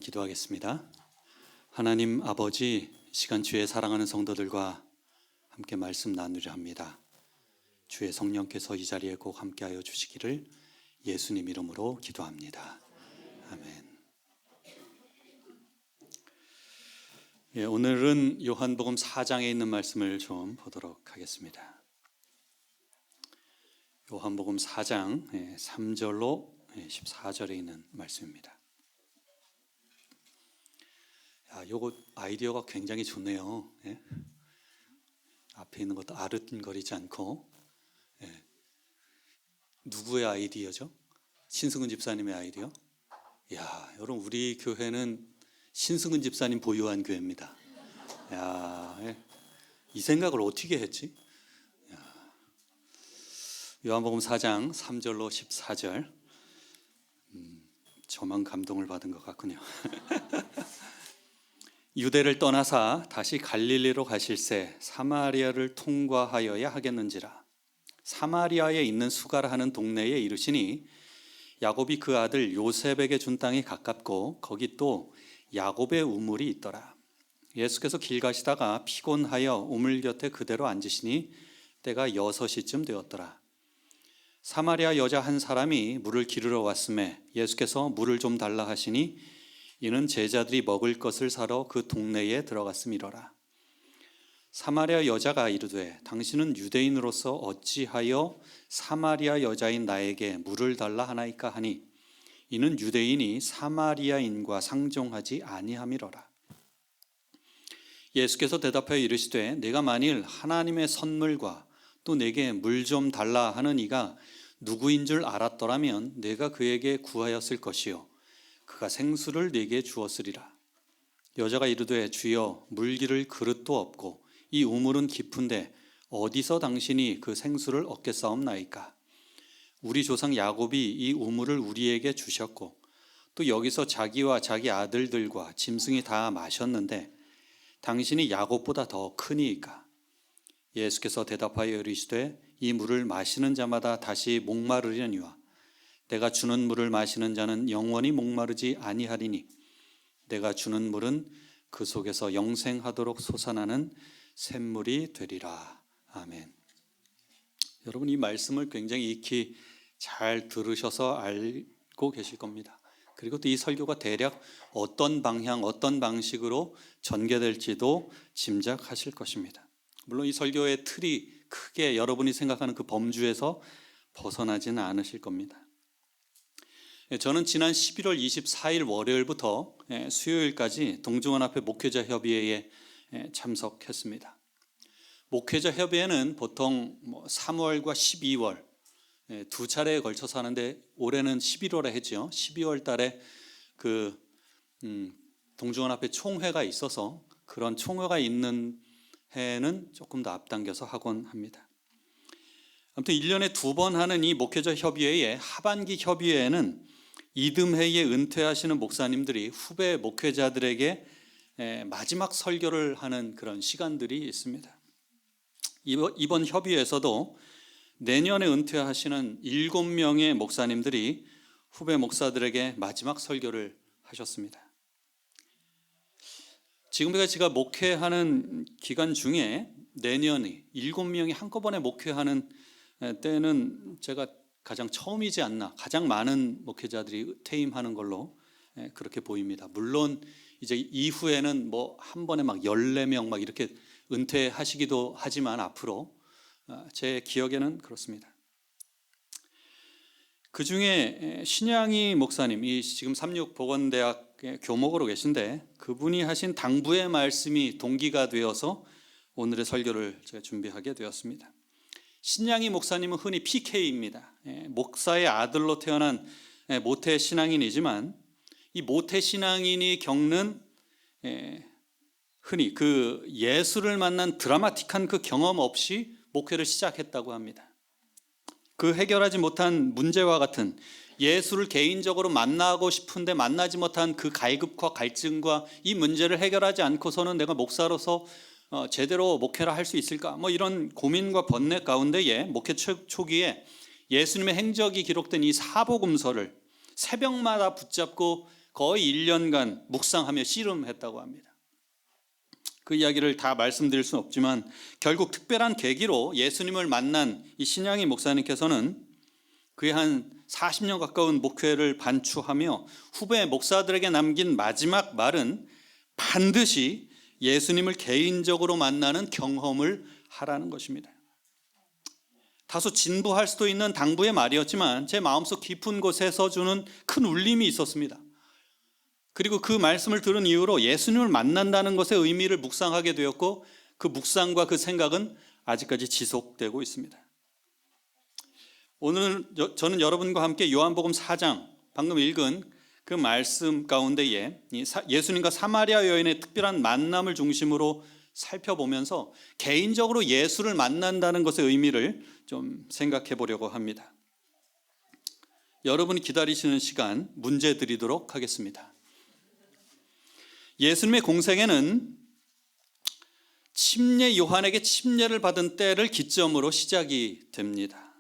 기도하겠습니다. 하나님 아버지, 시간 주의 사랑하는 성도들과 함께 말씀 나누려 합니다. 주의 성령께서 이 자리에 꼭 함께하여 주시기를 예수님 이름으로 기도합니다. 아멘. 오늘은 요한복음 4장에 있는 말씀을 좀 보도록 하겠습니다. 요한복음 4장 3절로 14절에 있는 말씀입니다. 요거 아이디어가 굉장히 좋네요. 앞에 있는 것도 아른거리지 않고. 누구의 아이디어죠? 신승훈 집사님의 아이디어? 여러분, 우리 교회는 신승훈 집사님 보유한 교회입니다. 이 생각을 어떻게 했지? 요한복음 4장 3절로 14절. 저만 감동을 받은 것 같군요. 유대를 떠나사 다시 갈릴리로 가실새 사마리아를 통과하여야 하겠는지라. 사마리아에 있는 수가라 하는 동네에 이르시니 야곱이 그 아들 요셉에게 준 땅이 가깝고 거기 또 야곱의 우물이 있더라. 예수께서 길 가시다가 피곤하여 우물 곁에 그대로 앉으시니 때가 6시쯤 되었더라. 사마리아 여자 한 사람이 물을 기르러 왔음에 예수께서 물을 좀 달라 하시니 이는 제자들이 먹을 것을 사러 그 동네에 들어갔음이로라. 사마리아 여자가 이르되 당신은 유대인으로서 어찌하여 사마리아 여자인 나에게 물을 달라 하나이까 하니 이는 유대인이 사마리아인과 상종하지 아니함이로라. 예수께서 대답하여 이르시되 내가 만일 하나님의 선물과 또 내게 물 좀 달라 하는 이가 누구인 줄 알았더라면 내가 그에게 구하였을 것이요 그가 생수를 내게 주었으리라. 여자가 이르되 주여 물 기를 그릇도 없고 이 우물은 깊은데 어디서 당신이 그 생수를 얻겠사옵나이까. 우리 조상 야곱이 이 우물을 우리에게 주셨고 또 여기서 자기와 자기 아들들과 짐승이 다 마셨는데 당신이 야곱보다 더 크니이까. 예수께서 대답하여 이르시되 이 물을 마시는 자마다 다시 목마르려니와 내가 주는 물을 마시는 자는 영원히 목마르지 아니하리니 내가 주는 물은 그 속에서 영생하도록 솟아나는 샘물이 되리라. 아멘. 여러분, 이 말씀을 굉장히 익히 잘 들으셔서 알고 계실 겁니다. 그리고 또 이 설교가 대략 어떤 방향, 어떤 방식으로 전개될지도 짐작하실 것입니다. 물론 이 설교의 틀이 크게 여러분이 생각하는 그 범주에서 벗어나지는 않으실 겁니다. 저는 지난 11월 24일 월요일부터 수요일까지 동중원 앞에 목회자 협의회에 참석했습니다. 목회자 협의회는 보통 3월과 12월 두 차례에 걸쳐서 하는데 올해는 11월에 했죠. 12월 달에 그 동중원 앞에 총회가 있어서 그런 총회가 있는 해는 조금 더 앞당겨서 하곤 합니다. 아무튼 1년에 2번 하는 이 목회자 협의회의 하반기 협의회에는 이듬해에 은퇴하시는 목사님들이 후배 목회자들에게 마지막 설교를 하는 그런 시간들이 있습니다. 이번 협의회에서도 내년에 은퇴하시는 7명의 목사님들이 후배 목사들에게 마지막 설교를 하셨습니다. 지금까지 제가 목회하는 기간 중에 내년에 7명이 한꺼번에 목회하는 때는 제가 가장 처음이지 않나. 가장 많은 목회자들이 퇴임하는 걸로 그렇게 보입니다. 물론 이제 이후에는 한 번에 14명 이렇게 은퇴하시기도 하지만 앞으로 제 기억에는 그렇습니다. 그 중에 신양희 목사님, 이 지금 삼육보건대학 교목으로 계신데 그분이 하신 당부의 말씀이 동기가 되어서 오늘의 설교를 제가 준비하게 되었습니다. 신양희 목사님은 흔히 PK입니다. 목사의 아들로 태어난 모태 신앙인이지만 이 모태 신앙인이 겪는 흔히 그 예수를 만난 드라마틱한 그 경험 없이 목회를 시작했다고 합니다. 그 해결하지 못한 문제와 같은 예수를 개인적으로 만나고 싶은데 만나지 못한 그 갈급과 갈증과 이 문제를 해결하지 않고서는 내가 목사로서 제대로 목회를 할 수 있을까? 이런 고민과 번뇌 가운데에 목회 초기에 예수님의 행적이 기록된 이 사복음서를 새벽마다 붙잡고 거의 1년간 묵상하며 씨름했다고 합니다. 그 이야기를 다 말씀드릴 수는 없지만 결국 특별한 계기로 예수님을 만난 이 신양희 목사님께서는 그의 한 40년 가까운 목회를 반추하며 후배 목사들에게 남긴 마지막 말은 반드시 예수님을 개인적으로 만나는 경험을 하라는 것입니다. 다소 진부할 수도 있는 당부의 말이었지만 제 마음속 깊은 곳에서 주는 큰 울림이 있었습니다. 그리고 그 말씀을 들은 이후로 예수님을 만난다는 것의 의미를 묵상하게 되었고 그 묵상과 그 생각은 아직까지 지속되고 있습니다. 오늘 저는 여러분과 함께 요한복음 4장 방금 읽은 그 말씀 가운데에 예수님과 사마리아 여인의 특별한 만남을 중심으로 살펴보면서 개인적으로 예수를 만난다는 것의 의미를 좀 생각해 보려고 합니다. 여러분이 기다리시는 시간 문제 드리도록 하겠습니다. 예수님의 공생애는 침례 요한에게 침례를 받은 때를 기점으로 시작이 됩니다.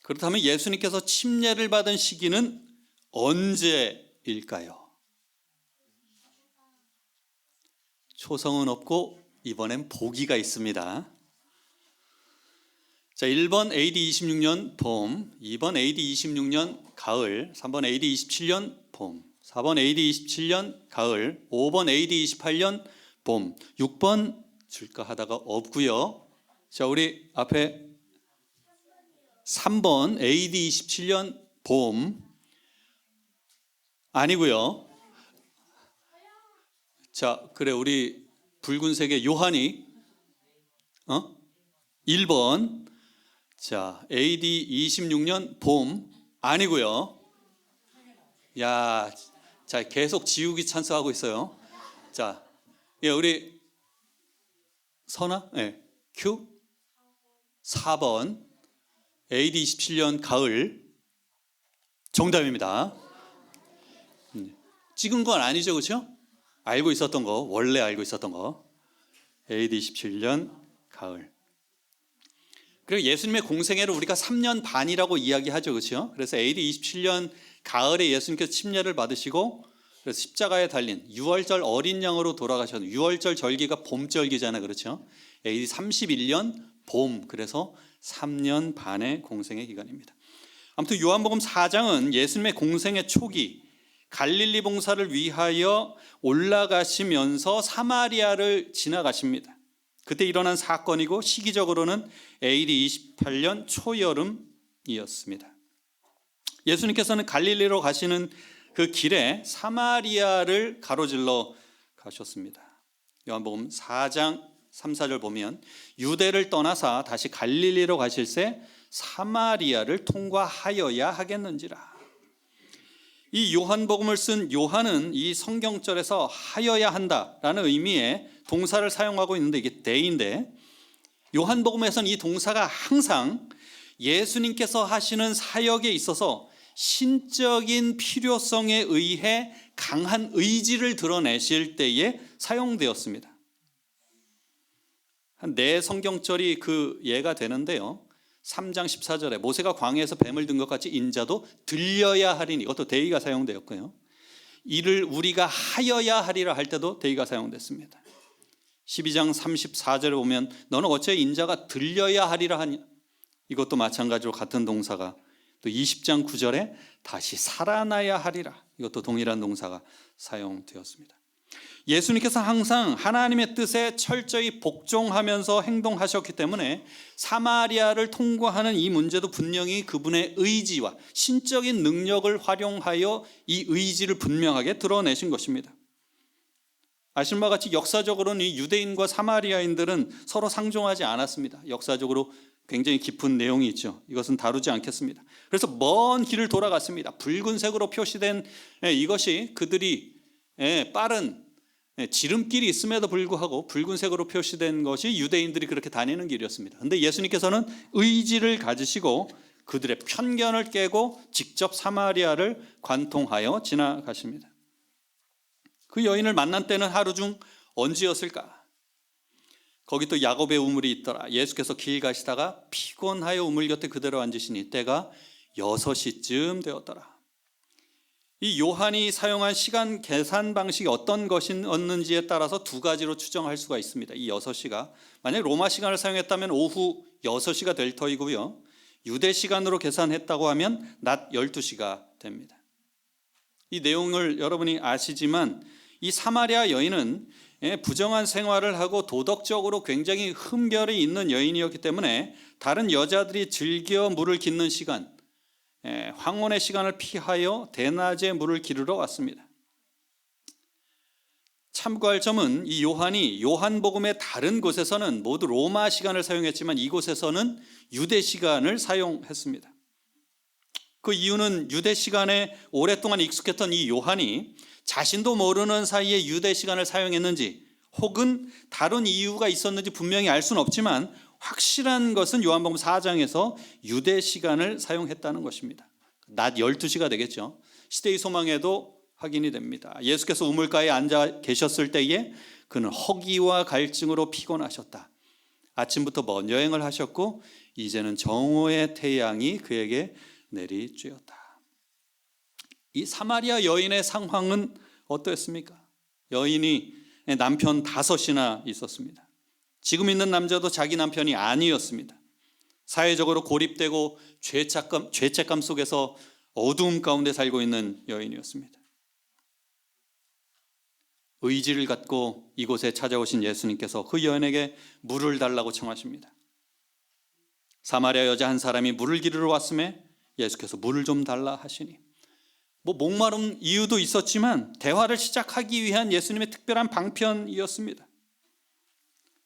그렇다면 예수님께서 침례를 받은 시기는 언제일까요? 초성은 없고 이번엔 보기가 있습니다. 자, 1번 AD 26년 봄, 2번 AD 26년 가을, 3번 AD 27년 봄, 4번 AD 27년 가을, 5번 AD 28년 봄, 6번 줄까 하다가 없고요. 자, 우리 앞에 3번 AD 27년 봄 아니고요. 자, 그래 우리 붉은색의 요한이 1번. 자, AD 26년 봄 아니고요. 야, 자, 계속 지우기 찬스하고 있어요. 자, 예, 우리 선아, 예, 큐 4번 AD 27년 가을 정답입니다. 찍은 건 아니죠, 그렇죠? 알고 있었던 거, 원래 알고 있었던 거. AD 27년 가을. 그리고 예수님의 공생애를 우리가 3년 반이라고 이야기하죠, 그렇죠? 그래서 AD 27년 가을에 예수님께서 침례를 받으시고 그래서 십자가에 달린 6월절 어린 양으로 돌아가셨는데 6월절 절기가 봄절기잖아요, 그렇죠? AD 31년 봄, 그래서 3년 반의 공생애 기간입니다. 아무튼 요한복음 4장은 예수님의 공생애 초기 갈릴리 봉사를 위하여 올라가시면서 사마리아를 지나가십니다. 그때 일어난 사건이고 시기적으로는 AD 28년 초여름이었습니다. 예수님께서는 갈릴리로 가시는 그 길에 사마리아를 가로질러 가셨습니다. 요한복음 4장 3, 4절 보면 유대를 떠나사 다시 갈릴리로 가실새 사마리아를 통과하여야 하겠는지라. 이 요한복음을 쓴 요한은 이 성경절에서 하여야 한다라는 의미의 동사를 사용하고 있는데 이게 대인데 요한복음에서는 이 동사가 항상 예수님께서 하시는 사역에 있어서 신적인 필요성에 의해 강한 의지를 드러내실 때에 사용되었습니다. 한 네 성경절이 그 예가 되는데요. 3장 14절에 모세가 광야에서 뱀을 든 것 같이 인자도 들려야 하리니, 이것도 대의가 사용되었고요. 이를 우리가 하여야 하리라 할 때도 대의가 사용됐습니다. 12장 34절에 보면 너는 어째 인자가 들려야 하리라 하냐, 이것도 마찬가지로 같은 동사가, 또 20장 9절에 다시 살아나야 하리라, 이것도 동일한 동사가 사용되었습니다. 예수님께서 항상 하나님의 뜻에 철저히 복종하면서 행동하셨기 때문에 사마리아를 통과하는 이 문제도 분명히 그분의 의지와 신적인 능력을 활용하여 이 의지를 분명하게 드러내신 것입니다. 아시는 바와 같이 역사적으로는 이 유대인과 사마리아인들은 서로 상종하지 않았습니다. 역사적으로 굉장히 깊은 내용이 있죠. 이것은 다루지 않겠습니다. 그래서 먼 길을 돌아갔습니다. 붉은색으로 표시된 이것이 그들이 빠른 지름길이 있음에도 불구하고 붉은색으로 표시된 것이 유대인들이 그렇게 다니는 길이었습니다. 그런데 예수님께서는 의지를 가지시고 그들의 편견을 깨고 직접 사마리아를 관통하여 지나가십니다. 그 여인을 만난 때는 하루 중 언제였을까? 거기 또 야곱의 우물이 있더라. 예수께서 길 가시다가 피곤하여 우물 곁에 그대로 앉으시니 때가 6시쯤 되었더라. 이 요한이 사용한 시간 계산 방식이 어떤 것이었는지에 따라서 두 가지로 추정할 수가 있습니다. 이 6시가 만약 로마 시간을 사용했다면 오후 6시가 될 터이고요. 유대 시간으로 계산했다고 하면 낮 12시가 됩니다. 이 내용을 여러분이 아시지만 이 사마리아 여인은 부정한 생활을 하고 도덕적으로 굉장히 흠결이 있는 여인이었기 때문에 다른 여자들이 즐겨 물을 깃는 시간, 황혼의 시간을 피하여 대낮에 물을 기르러 왔습니다. 참고할 점은 이 요한이 요한복음의 다른 곳에서는 모두 로마 시간을 사용했지만 이곳에서는 유대 시간을 사용했습니다. 그 이유는 유대 시간에 오랫동안 익숙했던 이 요한이 자신도 모르는 사이에 유대 시간을 사용했는지 혹은 다른 이유가 있었는지 분명히 알 수는 없지만 확실한 것은 요한복음 4장에서 유대 시간을 사용했다는 것입니다. 낮 12시가 되겠죠. 시대의 소망에도 확인이 됩니다. 예수께서 우물가에 앉아 계셨을 때에 그는 허기와 갈증으로 피곤하셨다. 아침부터 먼 여행을 하셨고 이제는 정오의 태양이 그에게 내리쬐었다. 이 사마리아 여인의 상황은 어떠했습니까? 여인이 남편 5이나 있었습니다. 지금 있는 남자도 자기 남편이 아니었습니다. 사회적으로 고립되고 죄책감 속에서 어두움 가운데 살고 있는 여인이었습니다. 의지를 갖고 이곳에 찾아오신 예수님께서 그 여인에게 물을 달라고 청하십니다. 사마리아 여자 한 사람이 물을 기르러 왔음에 예수께서 물을 좀 달라 하시니 목마른 이유도 있었지만 대화를 시작하기 위한 예수님의 특별한 방편이었습니다.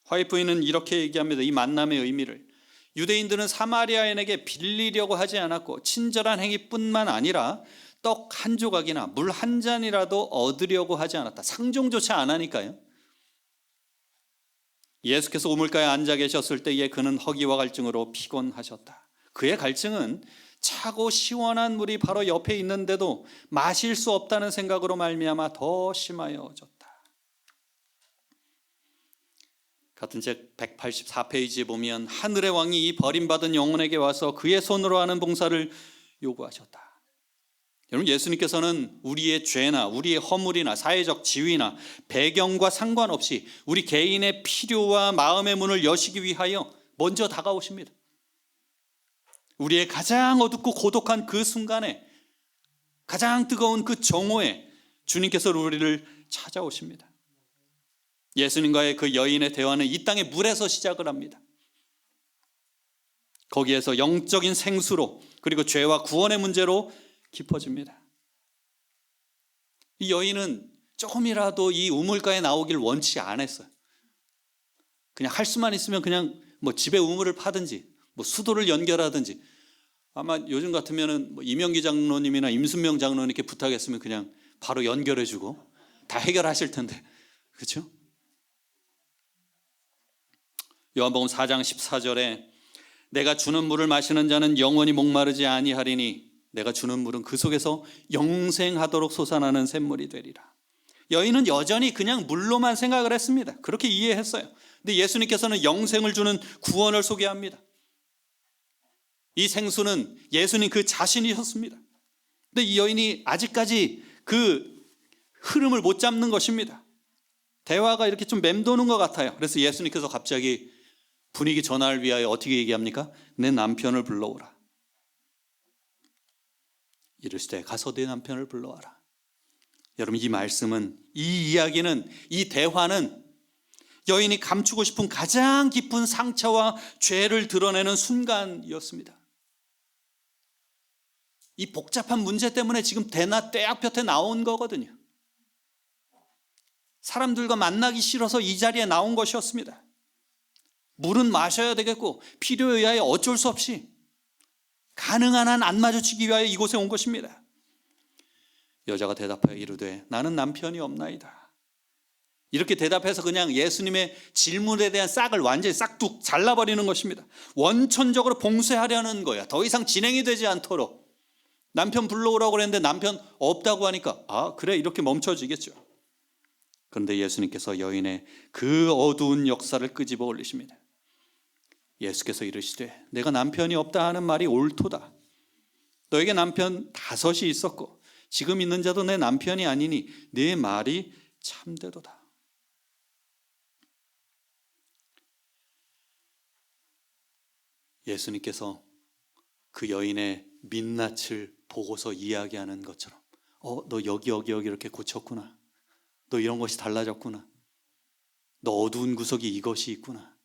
화이트부인은 이렇게 얘기합니다. 이 만남의 의미를 유대인들은 사마리아인에게 빌리려고 하지 않았고 친절한 행위뿐만 아니라 떡 한 조각이나 물 한 잔이라도 얻으려고 하지 않았다. 상종조차 안 하니까요. 예수께서 우물가에 앉아 계셨을 때에 그는 허기와 갈증으로 피곤하셨다. 그의 갈증은 차고 시원한 물이 바로 옆에 있는데도 마실 수 없다는 생각으로 말미암아 더 심하여졌다. 같은 책 184페이지에 보면 하늘의 왕이 이 버림받은 영혼에게 와서 그의 손으로 하는 봉사를 요구하셨다. 여러분, 예수님께서는 우리의 죄나 우리의 허물이나 사회적 지위나 배경과 상관없이 우리 개인의 필요와 마음의 문을 여시기 위하여 먼저 다가오십니다. 우리의 가장 어둡고 고독한 그 순간에 가장 뜨거운 그 정오에 주님께서 우리를 찾아오십니다. 예수님과의 그 여인의 대화는 이 땅의 물에서 시작을 합니다. 거기에서 영적인 생수로 그리고 죄와 구원의 문제로 깊어집니다. 이 여인은 조금이라도 이 우물가에 나오길 원치 않았어요. 그냥 할 수만 있으면 그냥 집에 우물을 파든지 수도를 연결하든지, 아마 요즘 같으면은 이명기 장로님이나 임순명 장로님 이렇게 부탁했으면 그냥 바로 연결해주고 다 해결하실 텐데, 그렇죠? 요한복음 4장 14절에 내가 주는 물을 마시는 자는 영원히 목마르지 아니하리니 내가 주는 물은 그 속에서 영생하도록 솟아나는 샘물이 되리라. 여인은 여전히 그냥 물로만 생각을 했습니다. 그렇게 이해했어요. 근데 예수님께서는 영생을 주는 구원을 소개합니다. 이 생수는 예수님 그 자신이셨습니다. 근데 이 여인이 아직까지 그 흐름을 못 잡는 것입니다. 대화가 이렇게 좀 맴도는 것 같아요. 그래서 예수님께서 갑자기 분위기 전환을 위하여 어떻게 얘기합니까? 내 남편을 불러오라. 이르시되 가서 내 남편을 불러와라. 여러분, 이 말씀은, 이 이야기는, 이 대화는 여인이 감추고 싶은 가장 깊은 상처와 죄를 드러내는 순간이었습니다. 이 복잡한 문제 때문에 지금 대낮 떼약볕에 나온 거거든요. 사람들과 만나기 싫어서 이 자리에 나온 것이었습니다. 물은 마셔야 되겠고 필요에 의하여 어쩔 수 없이 가능한 한 안 마주치기 위하여 이곳에 온 것입니다. 여자가 대답하여 이르되 나는 남편이 없나이다. 이렇게 대답해서 그냥 예수님의 질문에 대한 싹을 완전히 싹둑 잘라버리는 것입니다. 원천적으로 봉쇄하려는 거야. 더 이상 진행이 되지 않도록. 남편 불러오라고 그랬는데 남편 없다고 하니까 그래, 이렇게 멈춰지겠죠. 그런데 예수님께서 여인의 그 어두운 역사를 끄집어 올리십니다. 예수께서 이르시되 내가 남편이 없다 하는 말이 옳도다. 너에게 남편 5이 있었고 지금 있는 자도 내 남편이 아니니 네 말이 참되도다. 예수님께서 그 여인의 민낯을 보고서 이야기하는 것처럼 너 여기 이렇게 고쳤구나. 너 이런 것이 달라졌구나. 너 어두운 구석이 이것이 있구나.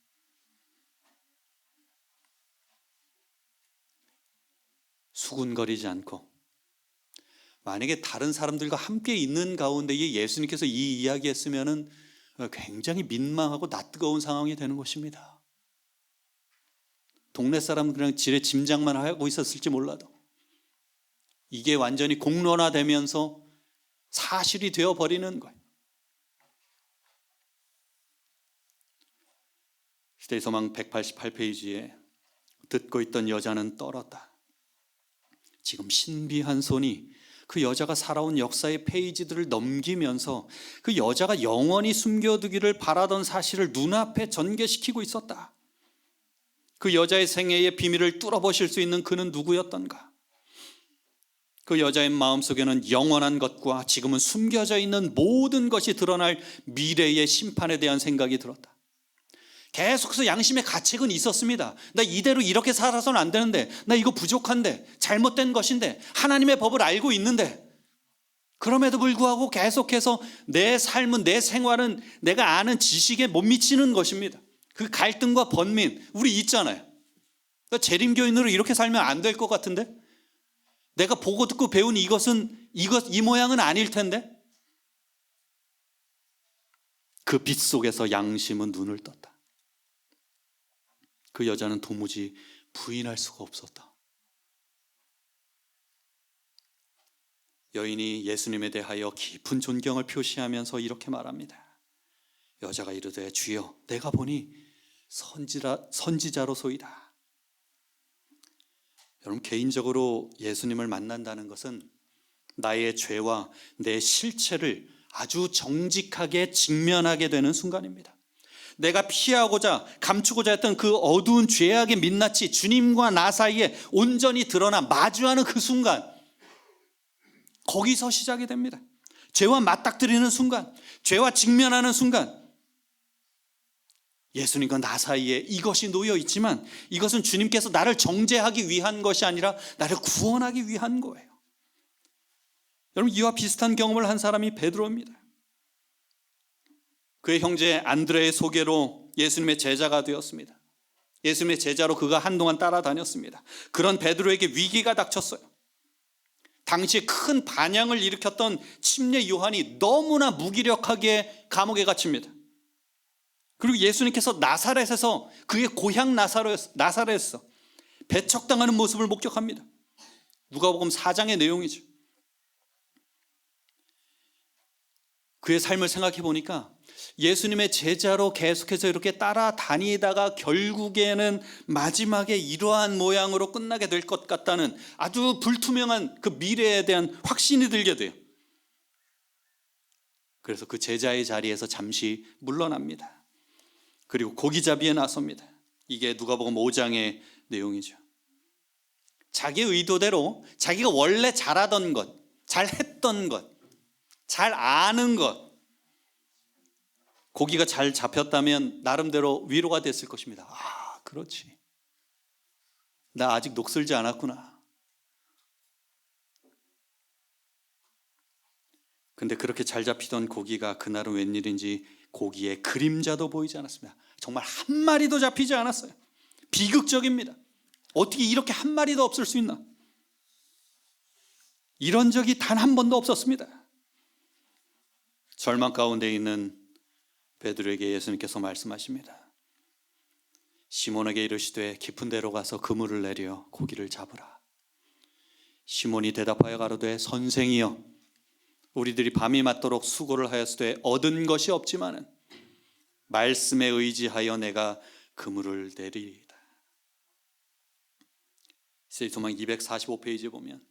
수군거리지 않고, 만약에 다른 사람들과 함께 있는 가운데 예수님께서 이 이야기했으면은 굉장히 민망하고 낯뜨거운 상황이 되는 것입니다. 동네 사람은 그냥 지레 짐작만 하고 있었을지 몰라도 이게 완전히 공론화되면서 사실이 되어버리는 거예요. 시대의 소망 188페이지에 듣고 있던 여자는 떨었다. 지금 신비한 손이 그 여자가 살아온 역사의 페이지들을 넘기면서 그 여자가 영원히 숨겨두기를 바라던 사실을 눈앞에 전개시키고 있었다. 그 여자의 생애의 비밀을 뚫어보실 수 있는 그는 누구였던가? 그 여자의 마음속에는 영원한 것과 지금은 숨겨져 있는 모든 것이 드러날 미래의 심판에 대한 생각이 들었다. 계속해서 양심의 가책은 있었습니다. 나 이대로 이렇게 살아서는 안 되는데, 나 이거 부족한데, 잘못된 것인데, 하나님의 법을 알고 있는데, 그럼에도 불구하고 계속해서 내 삶은, 내 생활은 내가 아는 지식에 못 미치는 것입니다. 그 갈등과 번민, 우리 있잖아요. 재림교인으로 이렇게 살면 안 될 것 같은데, 내가 보고 듣고 배운 이 모양은 아닐 텐데. 그 빛 속에서 양심은 눈을 떴다. 그 여자는 도무지 부인할 수가 없었다. 여인이 예수님에 대하여 깊은 존경을 표시하면서 이렇게 말합니다. 여자가 이르되 주여, 내가 보니 선지자로소이다. 여러분, 개인적으로 예수님을 만난다는 것은 나의 죄와 내 실체를 아주 정직하게 직면하게 되는 순간입니다. 내가 피하고자 감추고자 했던 그 어두운 죄악의 민낯이 주님과 나 사이에 온전히 드러나 마주하는 그 순간, 거기서 시작이 됩니다. 죄와 맞닥뜨리는 순간, 죄와 직면하는 순간, 예수님과 나 사이에 이것이 놓여 있지만 이것은 주님께서 나를 정죄하기 위한 것이 아니라 나를 구원하기 위한 거예요. 여러분, 이와 비슷한 경험을 한 사람이 베드로입니다. 그의 형제 안드레의 소개로 예수님의 제자가 되었습니다. 예수님의 제자로 그가 한동안 따라다녔습니다. 그런 베드로에게 위기가 닥쳤어요. 당시에 큰 반향을 일으켰던 침례 요한이 너무나 무기력하게 감옥에 갇힙니다. 그리고 예수님께서 나사렛에서, 그의 고향 나사렛에서 배척당하는 모습을 목격합니다. 누가복음 4장의 내용이죠. 그의 삶을 생각해 보니까 예수님의 제자로 계속해서 이렇게 따라다니다가 결국에는 마지막에 이러한 모양으로 끝나게 될 것 같다는 아주 불투명한 그 미래에 대한 확신이 들게 돼요. 그래서 그 제자의 자리에서 잠시 물러납니다. 그리고 고기잡이에 나섭니다. 이게 누가복음 5장의 내용이죠. 자기 의도대로 자기가 원래 잘하던 것, 잘했던 것, 잘 아는 것, 고기가 잘 잡혔다면 나름대로 위로가 됐을 것입니다. 아, 그렇지. 나 아직 녹슬지 않았구나. 근데 그렇게 잘 잡히던 고기가 그날은 웬일인지 고기의 그림자도 보이지 않았습니다. 정말 한 마리도 잡히지 않았어요. 비극적입니다. 어떻게 이렇게 한 마리도 없을 수 있나? 이런 적이 단 한 번도 없었습니다. 절망 가운데 있는 베드로에게 예수님께서 말씀하십니다. 시몬에게 이르시되 깊은 데로 가서 그물을 내려 고기를 잡으라. 시몬이 대답하여 가로되 선생이여, 우리들이 밤이 맞도록 수고를 하였으되 얻은 것이 없지만은 말씀에 의지하여 내가 그물을 내리리이다. 시대소망 245페이지에 보면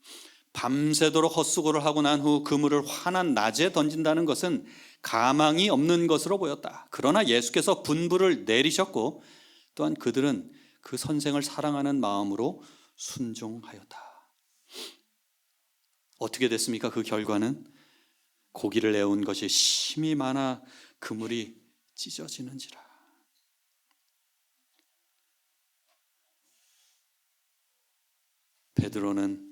밤새도록 헛수고를 하고 난 후 그물을 환한 낮에 던진다는 것은 가망이 없는 것으로 보였다. 그러나 예수께서 분부를 내리셨고 또한 그들은 그 선생을 사랑하는 마음으로 순종하였다. 어떻게 됐습니까? 그 결과는 고기를 내온 것이 심히 많아 그물이 찢어지는지라. 베드로는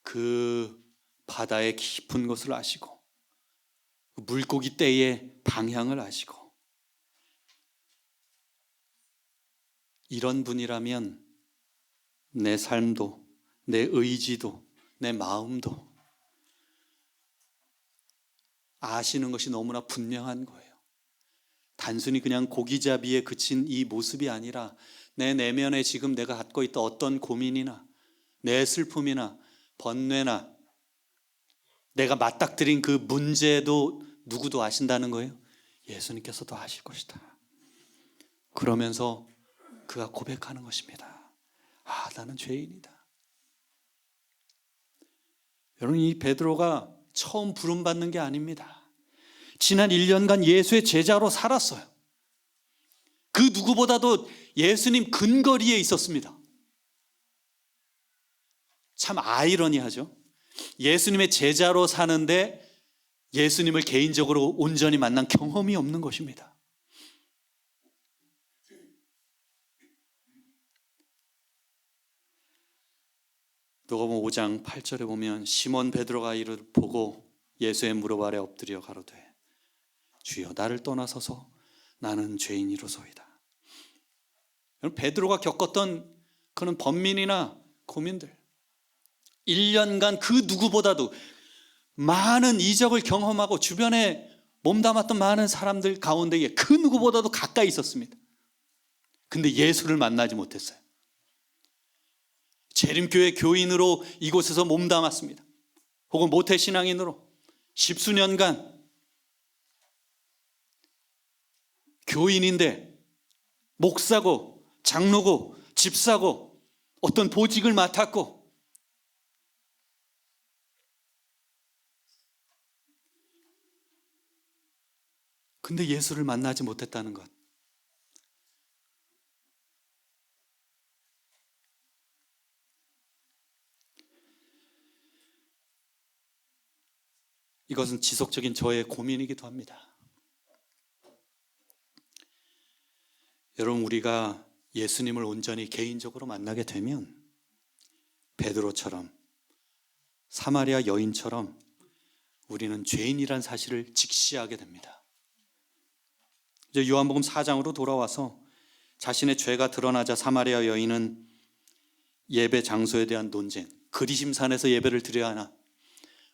그 바다의 깊은 곳을 아시고 물고기 떼의 방향을 아시고 이런 분이라면 내 삶도 내 의지도 내 마음도 아시는 것이 너무나 분명한 거예요. 단순히 그냥 고기잡이에 그친 이 모습이 아니라 내 내면에 지금 내가 갖고 있던 어떤 고민이나 내 슬픔이나 번뇌나 내가 맞닥뜨린 그 문제도 누구도 아신다는 거예요? 예수님께서도 아실 것이다. 그러면서 그가 고백하는 것입니다. 아, 나는 죄인이다. 여러분, 이 베드로가 처음 부름받는 게 아닙니다. 지난 1년간 예수의 제자로 살았어요. 그 누구보다도 예수님 근거리에 있었습니다. 참 아이러니하죠. 예수님의 제자로 사는데 예수님을 개인적으로 온전히 만난 경험이 없는 것입니다. 누가복음 5장 8절에 보면 시몬 베드로가 이를 보고 예수의 무릎 아래 엎드려 가로되 주여 나를 떠나서서 나는 죄인이로소이다. 베드로가 겪었던 그런 번민이나 고민들 1년간 그 누구보다도 많은 이적을 경험하고 주변에 몸담았던 많은 사람들 가운데에 그 누구보다도 가까이 있었습니다. 근데 예수를 만나지 못했어요. 재림교회 교인으로 이곳에서 몸담았습니다. 혹은 모태신앙인으로 10수년간 교인인데 목사고 장로고 집사고 어떤 보직을 맡았고 근데 예수를 만나지 못했다는 것. 이것은 지속적인 저의 고민이기도 합니다. 여러분, 우리가 예수님을 온전히 개인적으로 만나게 되면 베드로처럼 사마리아 여인처럼 우리는 죄인이란 사실을 직시하게 됩니다. 이제 요한복음 4장으로 돌아와서 자신의 죄가 드러나자 사마리아 여인은 예배 장소에 대한 논쟁, 그리심산에서 예배를 드려야 하나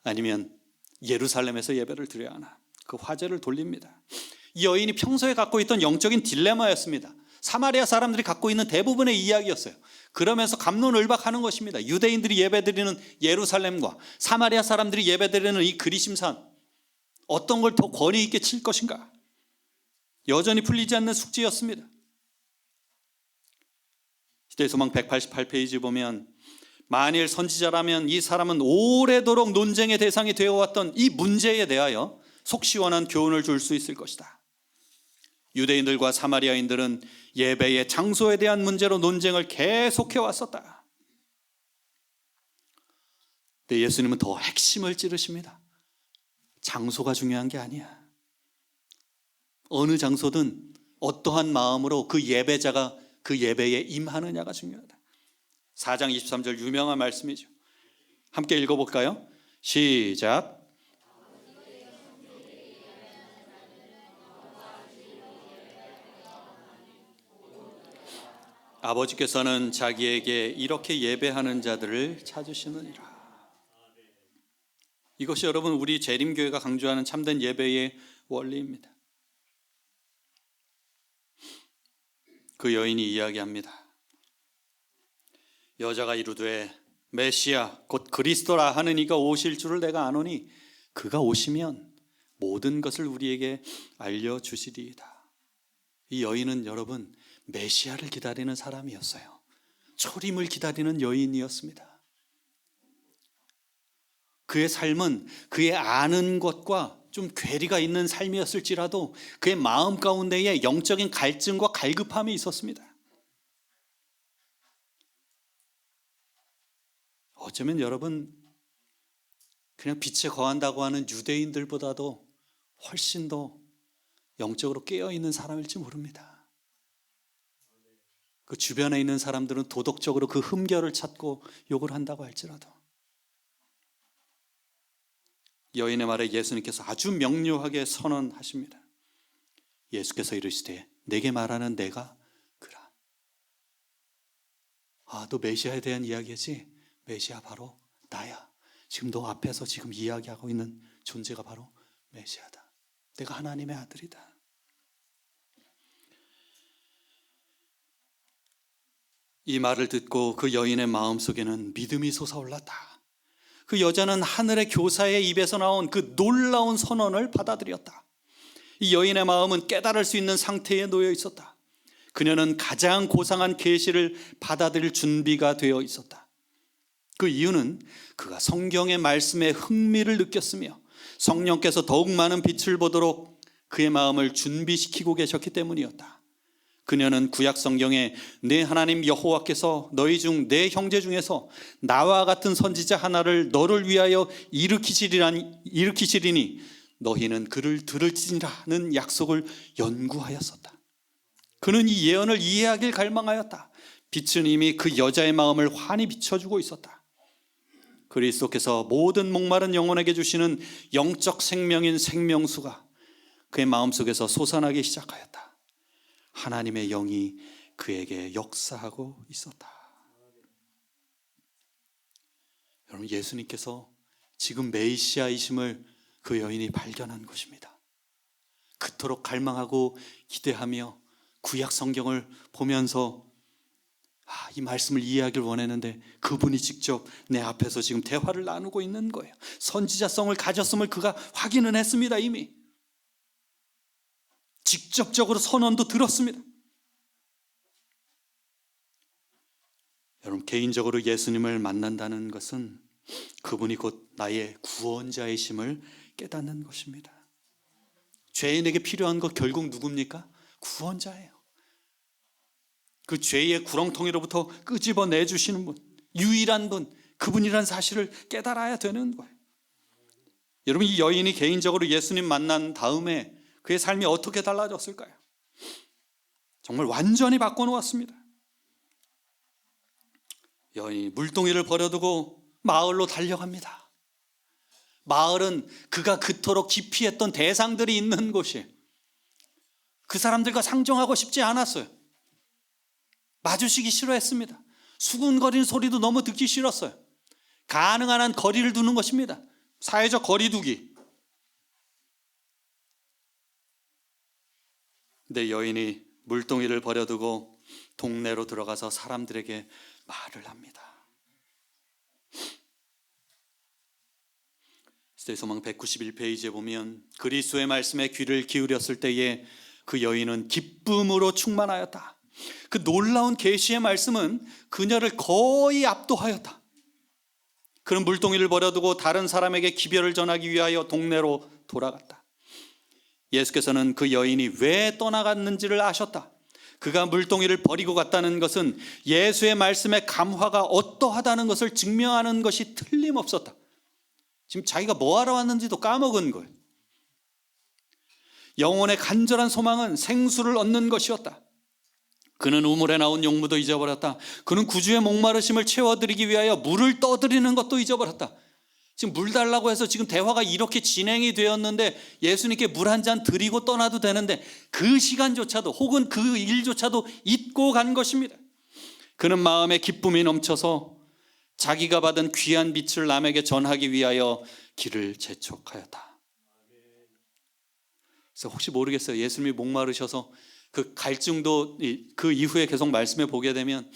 아니면 예루살렘에서 예배를 드려야 하나 그 화제를 돌립니다. 이 여인이 평소에 갖고 있던 영적인 딜레마였습니다. 사마리아 사람들이 갖고 있는 대부분의 이야기였어요. 그러면서 갑론을박하는 것입니다. 유대인들이 예배드리는 예루살렘과 사마리아 사람들이 예배드리는 이 그리심산 어떤 걸 더 권위 있게 칠 것인가 여전히 풀리지 않는 숙제였습니다. 시대의 소망 188페이지 보면 만일 선지자라면 이 사람은 오래도록 논쟁의 대상이 되어왔던 이 문제에 대하여 속 시원한 교훈을 줄 수 있을 것이다. 유대인들과 사마리아인들은 예배의 장소에 대한 문제로 논쟁을 계속해 왔었다. 근데 예수님은 더 핵심을 찌르십니다. 장소가 중요한 게 아니야. 어느 장소든 어떠한 마음으로 그 예배자가 그 예배에 임하느냐가 중요하다. 4장 23절 유명한 말씀이죠. 함께 읽어볼까요? 시작. 아버지께서는 자기에게 이렇게 예배하는 자들을 찾으시느니라. 이것이 여러분 우리 재림교회가 강조하는 참된 예배의 원리입니다. 그 여인이 이야기합니다. 여자가 이르되 메시아 곧 그리스도라 하는 이가 오실 줄을 내가 아노니 그가 오시면 모든 것을 우리에게 알려주시리이다. 이 여인은 여러분 메시아를 기다리는 사람이었어요. 초림을 기다리는 여인이었습니다. 그의 삶은 그의 아는 것과 좀 괴리가 있는 삶이었을지라도 그의 마음 가운데에 영적인 갈증과 갈급함이 있었습니다. 어쩌면 여러분 그냥 빛에 거한다고 하는 유대인들보다도 훨씬 더 영적으로 깨어있는 사람일지 모릅니다. 그 주변에 있는 사람들은 도덕적으로 그 흠결을 찾고 욕을 한다고 할지라도 여인의 말에 예수님께서 아주 명료하게 선언하십니다. 예수께서 이르시되 내게 말하는 내가 그라. 너 메시아에 대한 이야기지? 메시아 바로 나야. 지금 너 앞에서 지금 이야기하고 있는 존재가 바로 메시아다. 내가 하나님의 아들이다. 이 말을 듣고 그 여인의 마음속에는 믿음이 솟아올랐다. 그 여자는 하늘의 교사의 입에서 나온 그 놀라운 선언을 받아들였다. 이 여인의 마음은 깨달을 수 있는 상태에 놓여 있었다. 그녀는 가장 고상한 계시를 받아들일 준비가 되어 있었다. 그 이유는 그가 성경의 말씀에 흥미를 느꼈으며 성령께서 더욱 많은 빛을 보도록 그의 마음을 준비시키고 계셨기 때문이었다. 그녀는 구약 성경에 내 하나님 여호와께서 너희 중 내 형제 중에서 나와 같은 선지자 하나를 너를 위하여 일으키시리니 너희는 그를 들을지니라는 약속을 연구하였었다. 그는 이 예언을 이해하길 갈망하였다. 빛은 이미 그 여자의 마음을 환히 비춰주고 있었다. 그리스도께서 모든 목마른 영혼에게 주시는 영적 생명인 생명수가 그의 마음속에서 솟아나기 시작하였다. 하나님의 영이 그에게 역사하고 있었다. 여러분, 예수님께서 지금 메시아이심을 그 여인이 발견한 것입니다. 그토록 갈망하고 기대하며 구약 성경을 보면서 이 말씀을 이해하길 원했는데 그분이 직접 내 앞에서 지금 대화를 나누고 있는 거예요. 선지자성을 가졌음을 그가 확인은 했습니다. 이미 직접적으로 선언도 들었습니다. 여러분, 개인적으로 예수님을 만난다는 것은 그분이 곧 나의 구원자이심을 깨닫는 것입니다. 죄인에게 필요한 것 결국 누굽니까? 구원자예요. 그 죄의 구렁텅이로부터 끄집어내 주시는 분, 유일한 분, 그분이란 사실을 깨달아야 되는 거예요. 여러분, 이 여인이 개인적으로 예수님 만난 다음에 그의 삶이 어떻게 달라졌을까요? 정말 완전히 바꿔놓았습니다. 여인이 물동이를 버려두고 마을로 달려갑니다. 마을은 그가 그토록 기피했던 대상들이 있는 곳이에요. 그 사람들과 상종하고 싶지 않았어요. 마주치기 싫어했습니다. 수군거리는 소리도 너무 듣기 싫었어요. 가능한 한 거리를 두는 것입니다. 사회적 거리두기. 근데 여인이 물동이를 버려두고 동네로 들어가서 사람들에게 말을 합니다. 시대소망 191페이지에 보면 그리스도의 말씀에 귀를 기울였을 때에 그 여인은 기쁨으로 충만하였다. 그 놀라운 계시의 말씀은 그녀를 거의 압도하였다. 그는 물동이를 버려두고 다른 사람에게 기별을 전하기 위하여 동네로 돌아갔다. 예수께서는 그 여인이 왜 떠나갔는지를 아셨다. 그가 물동이를 버리고 갔다는 것은 예수의 말씀의 감화가 어떠하다는 것을 증명하는 것이 틀림없었다. 지금 자기가 뭐하러 왔는지도 까먹은 거예요. 영혼의 간절한 소망은 생수를 얻는 것이었다. 그는 우물에 나온 용무도 잊어버렸다. 그는 구주의 목마르심을 채워드리기 위하여 물을 떠드리는 것도 잊어버렸다. 지금 물 달라고 해서 지금 대화가 이렇게 진행이 되었는데 예수님께 물 한 잔 드리고 떠나도 되는데 그 시간조차도 혹은 그 일조차도 잊고 간 것입니다. 그는 마음에 기쁨이 넘쳐서 자기가 받은 귀한 빛을 남에게 전하기 위하여 길을 재촉하였다. 그래서 혹시 모르겠어요. 예수님이 목마르셔서 그 갈증도 그 이후에 계속 말씀해 보게 되면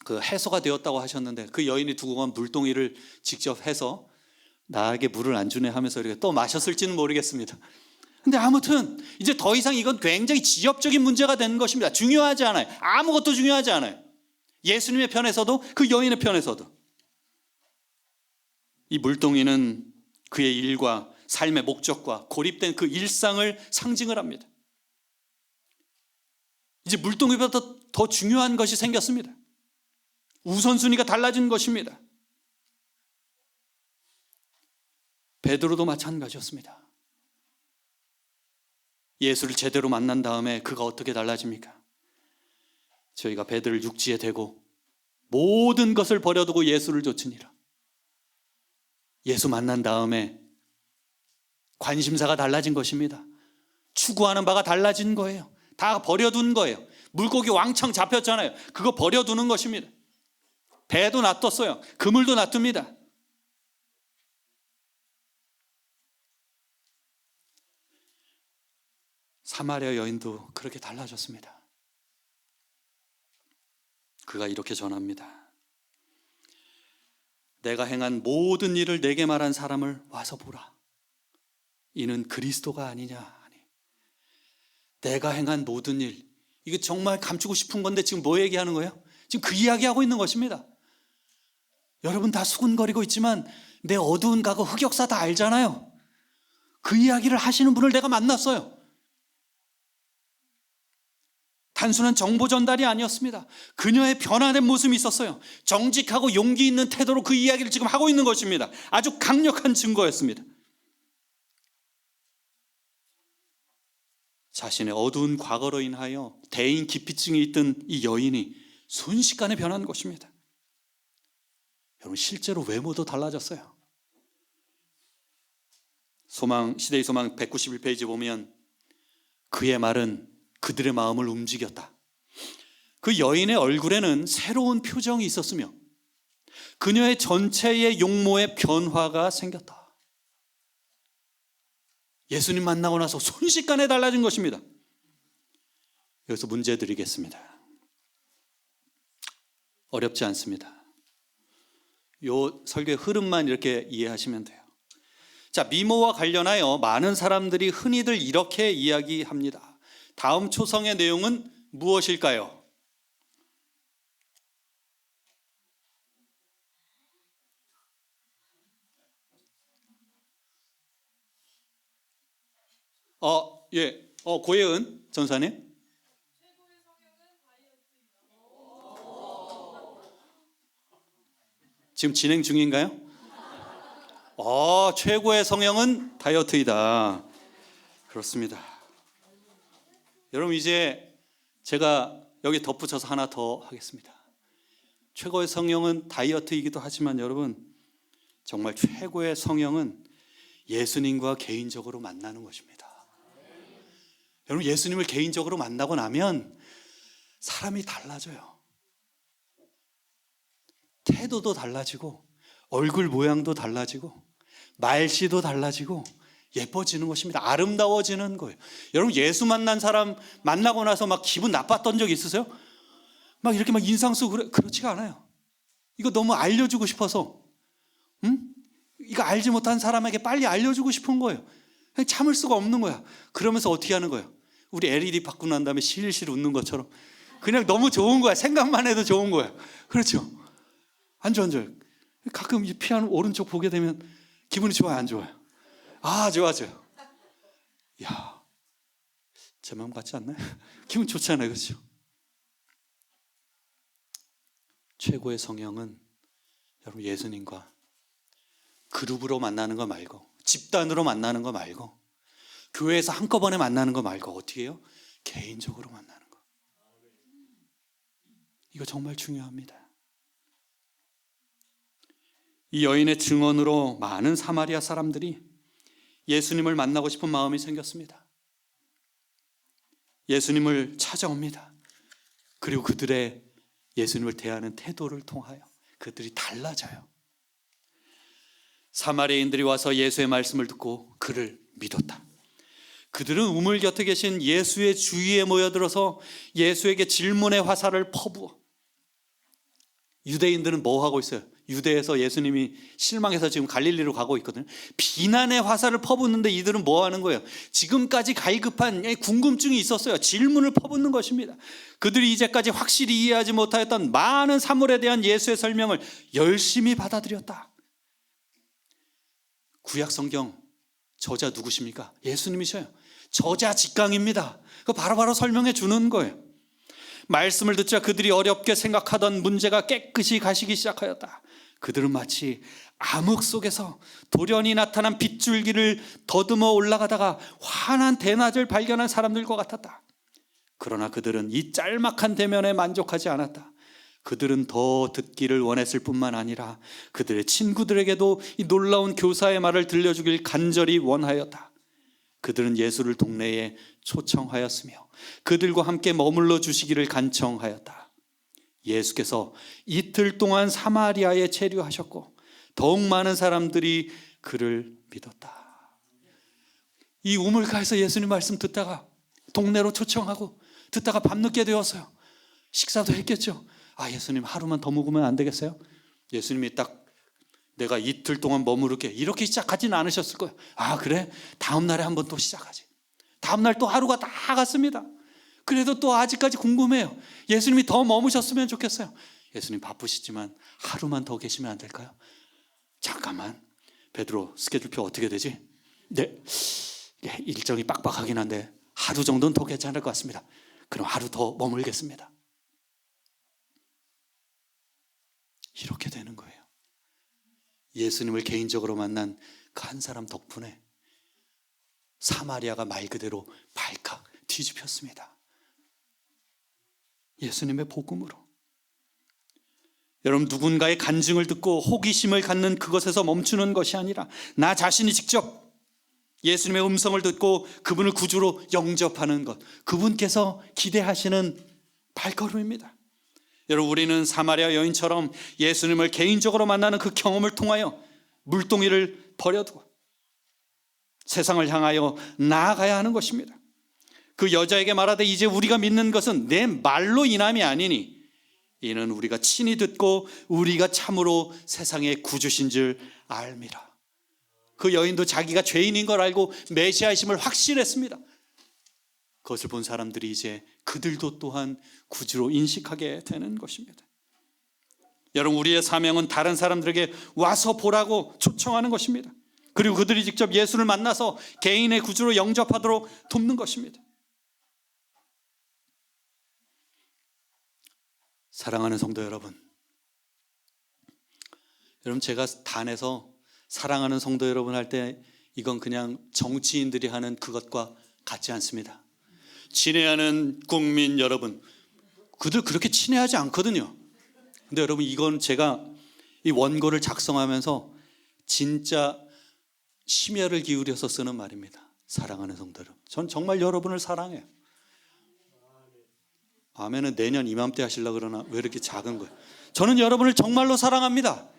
그 해소가 되었다고 하셨는데 그 여인이 두고 간 물동이를 직접 해서 나에게 물을 안 주네 하면서 이렇게 또 마셨을지는 모르겠습니다. 근데 아무튼 이제 더 이상 이건 굉장히 지엽적인 문제가 되는 것입니다. 중요하지 않아요. 아무것도 중요하지 않아요. 예수님의 편에서도 그 여인의 편에서도. 이 물동이는 그의 일과 삶의 목적과 고립된 그 일상을 상징을 합니다. 이제 물동이보다 더 중요한 것이 생겼습니다. 우선순위가 달라진 것입니다. 베드로도 마찬가지였습니다. 예수를 제대로 만난 다음에 그가 어떻게 달라집니까? 저희가 베드로를 육지에 대고 모든 것을 버려두고 예수를 좇으니라. 예수 만난 다음에 관심사가 달라진 것입니다. 추구하는 바가 달라진 거예요. 다 버려둔 거예요. 물고기 왕창 잡혔잖아요. 그거 버려두는 것입니다. 배도 놔뒀어요. 그물도 놔둡니다. 사마리아 여인도 그렇게 달라졌습니다. 그가 이렇게 전합니다. 내가 행한 모든 일을 내게 말한 사람을 와서 보라. 이는 그리스도가 아니냐 하니. 내가 행한 모든 일, 이게 정말 감추고 싶은 건데 지금 뭐 얘기하는 거예요? 지금 그 이야기하고 있는 것입니다. 여러분 다 수군거리고 있지만 내 어두운 과거 흑역사 다 알잖아요. 그 이야기를 하시는 분을 내가 만났어요. 단순한 정보 전달이 아니었습니다. 그녀의 변화된 모습이 있었어요. 정직하고 용기 있는 태도로 그 이야기를 지금 하고 있는 것입니다. 아주 강력한 증거였습니다. 자신의 어두운 과거로 인하여 대인 기피증이 있던 이 여인이 순식간에 변한 것입니다. 여러분 실제로 외모도 달라졌어요. 시대의 소망 191페이지 보면 그의 말은 그들의 마음을 움직였다. 그 여인의 얼굴에는 새로운 표정이 있었으며 그녀의 전체의 용모에 변화가 생겼다. 예수님 만나고 나서 순식간에 달라진 것입니다. 여기서 문제 드리겠습니다. 어렵지 않습니다. 요 설교의 흐름만 이렇게 이해하시면 돼요. 자, 미모와 관련하여 많은 사람들이 흔히들 이렇게 이야기합니다. 다음 초성의 내용은 무엇일까요? 고예은 전사님. 지금 진행 중인가요? 최고의 성형은 다이어트이다. 그렇습니다. 여러분 이제 제가 여기 덧붙여서 하나 더 하겠습니다. 최고의 성형은 다이어트이기도 하지만 여러분 정말 최고의 성형은 예수님과 개인적으로 만나는 것입니다. 여러분 예수님을 개인적으로 만나고 나면 사람이 달라져요. 태도도 달라지고 얼굴 모양도 달라지고 말씨도 달라지고 예뻐지는 것입니다. 아름다워지는 거예요. 여러분 예수 만난 사람 만나고 나서 막 기분 나빴던 적 있으세요? 막 이렇게 막 인상 쓰고 그렇지가 않아요. 이거 너무 알려주고 싶어서 이거 알지 못한 사람에게 빨리 알려주고 싶은 거예요. 그냥 참을 수가 없는 거야. 그러면서 어떻게 하는 거예요? 우리 LED 받고 난 다음에 실실 웃는 것처럼 그냥 너무 좋은 거야. 생각만 해도 좋은 거야. 그렇죠? 안 좋아요. 가끔 이 피아노 오른쪽 보게 되면 기분이 좋아요, 안 좋아요? 좋아져요. 야, 제 마음 같지 않나요? 기분 좋잖아요, 그렇죠? 최고의 성형은 여러분 예수님과 그룹으로 만나는 거 말고 집단으로 만나는 거 말고 교회에서 한꺼번에 만나는 거 말고 어떻게 해요? 개인적으로 만나는 거. 이거 정말 중요합니다. 이 여인의 증언으로 많은 사마리아 사람들이 예수님을 만나고 싶은 마음이 생겼습니다. 예수님을 찾아옵니다. 그리고 그들의 예수님을 대하는 태도를 통하여 그들이 달라져요. 사마리아인들이 와서 예수의 말씀을 듣고 그를 믿었다. 그들은 우물 곁에 계신 예수의 주위에 모여들어서 예수에게 질문의 화살을 퍼부어. 유대인들은 뭐 하고 있어요? 유대에서 예수님이 실망해서 지금 갈릴리로 가고 있거든요. 비난의 화살을 퍼붓는데 이들은 뭐 하는 거예요? 지금까지 갈급한 궁금증이 있었어요. 질문을 퍼붓는 것입니다. 그들이 이제까지 확실히 이해하지 못하였던 많은 사물에 대한 예수의 설명을 열심히 받아들였다. 구약 성경 저자 누구십니까? 예수님이셔요. 저자 직강입니다. 그거 바로바로 설명해 주는 거예요. 말씀을 듣자 그들이 어렵게 생각하던 문제가 깨끗이 가시기 시작하였다. 그들은 마치 암흑 속에서 돌연히 나타난 빗줄기를 더듬어 올라가다가 환한 대낮을 발견한 사람들과 같았다. 그러나 그들은 이 짤막한 대면에 만족하지 않았다. 그들은 더 듣기를 원했을 뿐만 아니라 그들의 친구들에게도 이 놀라운 교사의 말을 들려주길 간절히 원하였다. 그들은 예수를 동네에 초청하였으며 그들과 함께 머물러 주시기를 간청하였다. 예수께서 이틀 동안 사마리아에 체류하셨고 더욱 많은 사람들이 그를 믿었다. 이 우물가에서 예수님 말씀 듣다가 동네로 초청하고 듣다가 밤늦게 되었어요. 식사도 했겠죠. 예수님 하루만 더 묵으면 안 되겠어요? 예수님이 딱 내가 이틀 동안 머무를게 이렇게 시작하지는 않으셨을 거예요. 그래? 다음 날에 한번 또 시작하지. 다음 날 또 하루가 다 갔습니다. 그래도 또 아직까지 궁금해요. 예수님이 더 머무셨으면 좋겠어요. 예수님 바쁘시지만 하루만 더 계시면 안 될까요? 잠깐만, 베드로 스케줄표 어떻게 되지? 네, 일정이 빡빡하긴 한데 하루 정도는 더 괜찮을 것 같습니다. 그럼 하루 더 머물겠습니다. 이렇게 되는 거예요. 예수님을 개인적으로 만난 그 한 사람 덕분에 사마리아가 말 그대로 발칵 뒤집혔습니다. 예수님의 복음으로. 여러분, 누군가의 간증을 듣고 호기심을 갖는 그것에서 멈추는 것이 아니라 나 자신이 직접 예수님의 음성을 듣고 그분을 구주로 영접하는 것, 그분께서 기대하시는 발걸음입니다. 여러분, 우리는 사마리아 여인처럼 예수님을 개인적으로 만나는 그 경험을 통하여 물동이를 버려두고 세상을 향하여 나아가야 하는 것입니다. 그 여자에게 말하되 이제 우리가 믿는 것은 내 말로 인함이 아니니 이는 우리가 친히 듣고 우리가 참으로 세상의 구주신 줄 알미라. 그 여인도 자기가 죄인인 걸 알고 메시아이심을 확신했습니다. 그것을 본 사람들이 이제 그들도 또한 구주로 인식하게 되는 것입니다. 여러분, 우리의 사명은 다른 사람들에게 와서 보라고 초청하는 것입니다. 그리고 그들이 직접 예수를 만나서 개인의 구주로 영접하도록 돕는 것입니다. 사랑하는 성도 여러분, 제가 단에서 사랑하는 성도 여러분 할 때 이건 그냥 정치인들이 하는 그것과 같지 않습니다. 친애하는 국민 여러분, 그들 그렇게 친애하지 않거든요. 근데 여러분, 이건 제가 이 원고를 작성하면서 진짜 심혈을 기울여서 쓰는 말입니다. 사랑하는 성도 여러분, 전 정말 여러분을 사랑해요. 아멘은 내년 이맘때 하시려고 그러나 왜 이렇게 작은 거예요? 저는 여러분을 정말로 사랑합니다.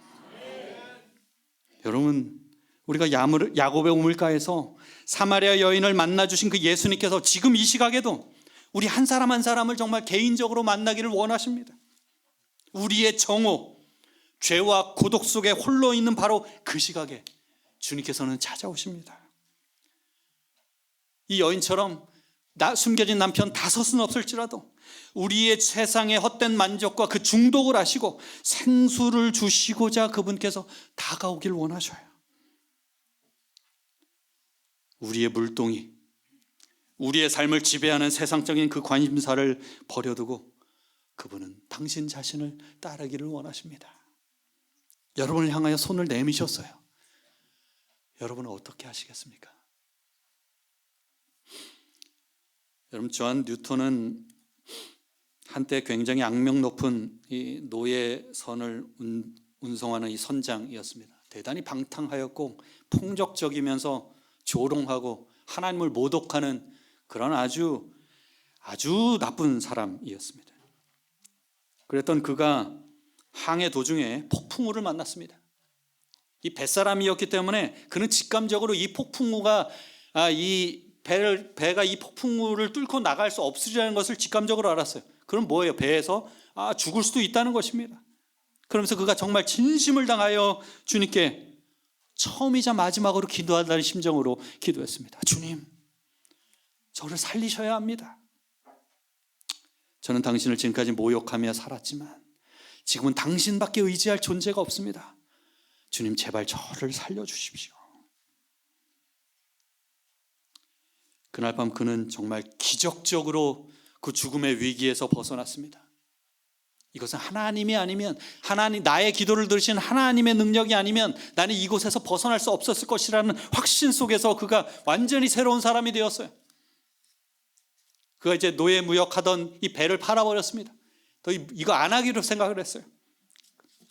여러분, 우리가 야곱의 우물가에서 사마리아 여인을 만나주신 그 예수님께서 지금 이 시각에도 우리 한 사람 한 사람을 정말 개인적으로 만나기를 원하십니다. 우리의 정오, 죄와 고독 속에 홀로 있는 바로 그 시각에 주님께서는 찾아오십니다. 이 여인처럼 숨겨진 남편 5은 없을지라도 우리의 세상의 헛된 만족과 그 중독을 아시고 생수를 주시고자 그분께서 다가오길 원하셔요. 우리의 물동이, 우리의 삶을 지배하는 세상적인 그 관심사를 버려두고 그분은 당신 자신을 따르기를 원하십니다. 여러분을 향하여 손을 내미셨어요. 여러분은 어떻게 하시겠습니까? 여러분, 존 뉴턴은 한때 굉장히 악명 높은 이 노예선을 운송하는 이 선장이었습니다. 대단히 방탕하였고 폭력적이면서 조롱하고 하나님을 모독하는 그런 아주 나쁜 사람이었습니다. 그랬던 그가 항해 도중에 폭풍우를 만났습니다. 이 뱃사람이었기 때문에 그는 직감적으로 이 폭풍우가 배가 이 폭풍우를 뚫고 나갈 수 없으리라는 것을 직감적으로 알았어요. 그럼 뭐예요? 배에서 죽을 수도 있다는 것입니다. 그러면서 그가 정말 진심을 당하여 주님께 처음이자 마지막으로 기도한다는 심정으로 기도했습니다. 주님, 저를 살리셔야 합니다. 저는 당신을 지금까지 모욕하며 살았지만 지금은 당신밖에 의지할 존재가 없습니다. 주님, 제발 저를 살려주십시오. 그날 밤 그는 정말 기적적으로 그 죽음의 위기에서 벗어났습니다. 이것은 하나님이 아니면, 하나님, 나의 기도를 들으신 하나님의 능력이 아니면 나는 이곳에서 벗어날 수 없었을 것이라는 확신 속에서 그가 완전히 새로운 사람이 되었어요. 그가 이제 노예무역하던 이 배를 팔아버렸습니다. 더 이거 안 하기로 생각을 했어요.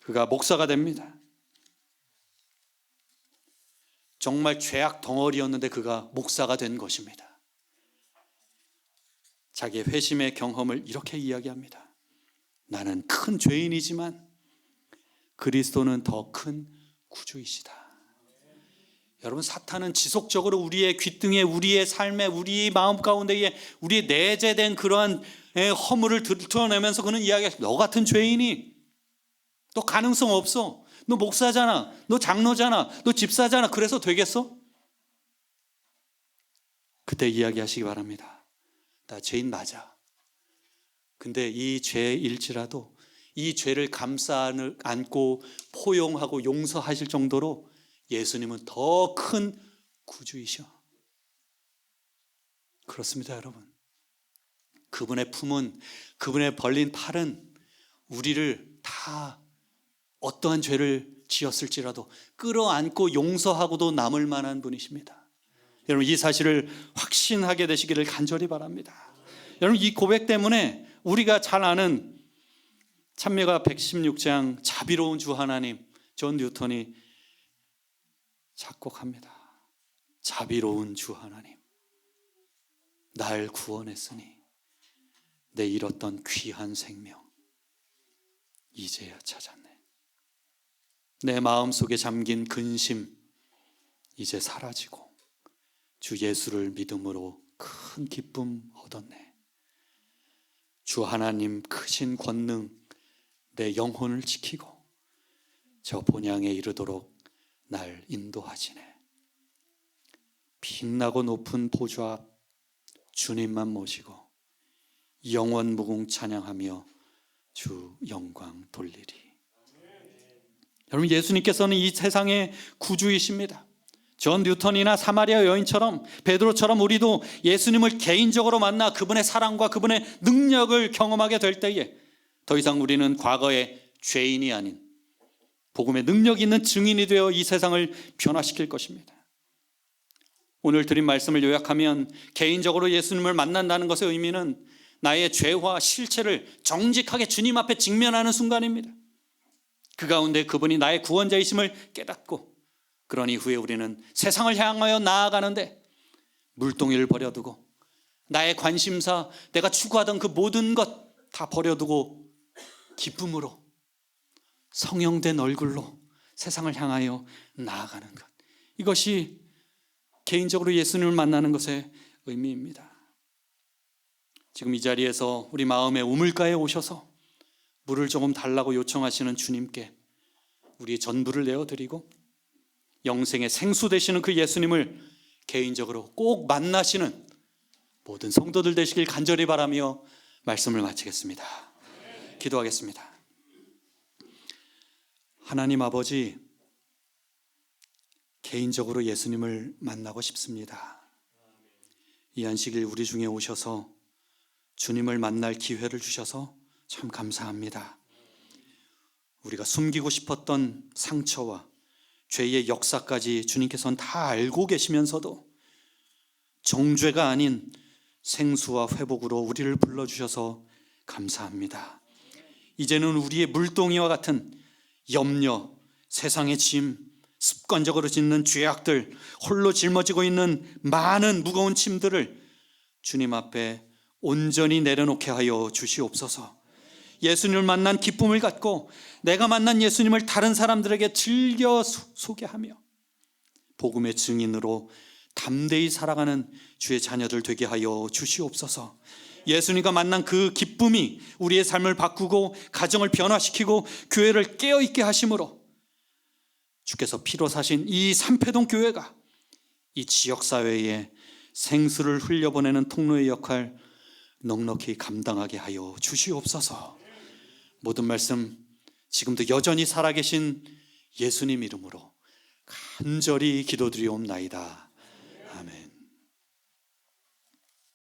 그가 목사가 됩니다. 정말 죄악 덩어리였는데 그가 목사가 된 것입니다. 자기의 회심의 경험을 이렇게 이야기합니다. 나는 큰 죄인이지만 그리스도는 더 큰 구주이시다. 여러분, 사탄은 지속적으로 우리의 귓등에, 우리의 삶에, 우리의 마음 가운데에 우리의 내재된 그러한 허물을 드러내면서 그는 이야기합니다. 너 같은 죄인이, 너 가능성 없어. 너 목사잖아, 너 장로잖아, 너 집사잖아. 그래서 되겠어? 그때 이야기하시기 바랍니다. 나 죄인 맞아. 근데 이 죄일지라도 이 죄를 감싸 안고 포용하고 용서하실 정도로 예수님은 더 큰 구주이셔. 그렇습니다, 여러분. 그분의 품은, 그분의 벌린 팔은 우리를 다 어떠한 죄를 지었을지라도 끌어안고 용서하고도 남을 만한 분이십니다. 여러분, 이 사실을 확신하게 되시기를 간절히 바랍니다. 여러분, 이 고백 때문에 우리가 잘 아는 찬미가 116장 자비로운 주 하나님, 존 뉴턴이 작곡합니다. 자비로운 주 하나님, 날 구원했으니 내 잃었던 귀한 생명 이제야 찾았네. 내 마음속에 잠긴 근심 이제 사라지고 주 예수를 믿음으로 큰 기쁨 얻었네. 주 하나님 크신 권능 내 영혼을 지키고 저 본향에 이르도록 날 인도하시네. 빛나고 높은 보좌 앞 주님만 모시고 영원 무궁 찬양하며 주 영광 돌리리. 여러분, 예수님께서는 이 세상의 구주이십니다. 존 뉴턴이나 사마리아 여인처럼, 베드로처럼 우리도 예수님을 개인적으로 만나 그분의 사랑과 그분의 능력을 경험하게 될 때에 더 이상 우리는 과거의 죄인이 아닌 복음의 능력 있는 증인이 되어 이 세상을 변화시킬 것입니다. 오늘 드린 말씀을 요약하면 개인적으로 예수님을 만난다는 것의 의미는 나의 죄와 실체를 정직하게 주님 앞에 직면하는 순간입니다. 그 가운데 그분이 나의 구원자이심을 깨닫고, 그런 이후에 우리는 세상을 향하여 나아가는데 물동이를 버려두고 나의 관심사, 내가 추구하던 그 모든 것 다 버려두고 기쁨으로 성령된 얼굴로 세상을 향하여 나아가는 것, 이것이 개인적으로 예수님을 만나는 것의 의미입니다. 지금 이 자리에서 우리 마음의 우물가에 오셔서 물을 조금 달라고 요청하시는 주님께 우리의 전부를 내어드리고 영생의 생수 되시는 그 예수님을 개인적으로 꼭 만나시는 모든 성도들 되시길 간절히 바라며 말씀을 마치겠습니다. 기도하겠습니다. 하나님 아버지, 개인적으로 예수님을 만나고 싶습니다. 이 안식일 우리 중에 오셔서 주님을 만날 기회를 주셔서 참 감사합니다. 우리가 숨기고 싶었던 상처와 죄의 역사까지 주님께서는 다 알고 계시면서도 정죄가 아닌 생수와 회복으로 우리를 불러주셔서 감사합니다. 이제는 우리의 물동이와 같은 염려, 세상의 짐, 습관적으로 짓는 죄악들, 홀로 짊어지고 있는 많은 무거운 짐들을 주님 앞에 온전히 내려놓게 하여 주시옵소서. 예수님을 만난 기쁨을 갖고 내가 만난 예수님을 다른 사람들에게 즐겨 소개하며 복음의 증인으로 담대히 살아가는 주의 자녀들 되게 하여 주시옵소서. 예수님과 만난 그 기쁨이 우리의 삶을 바꾸고 가정을 변화시키고 교회를 깨어있게 하심으로 주께서 피로 사신 이 삼패동 교회가 이 지역사회에 생수를 흘려보내는 통로의 역할 넉넉히 감당하게 하여 주시옵소서. 모든 말씀 지금도 여전히 살아계신 예수님 이름으로 간절히 기도드리옵나이다.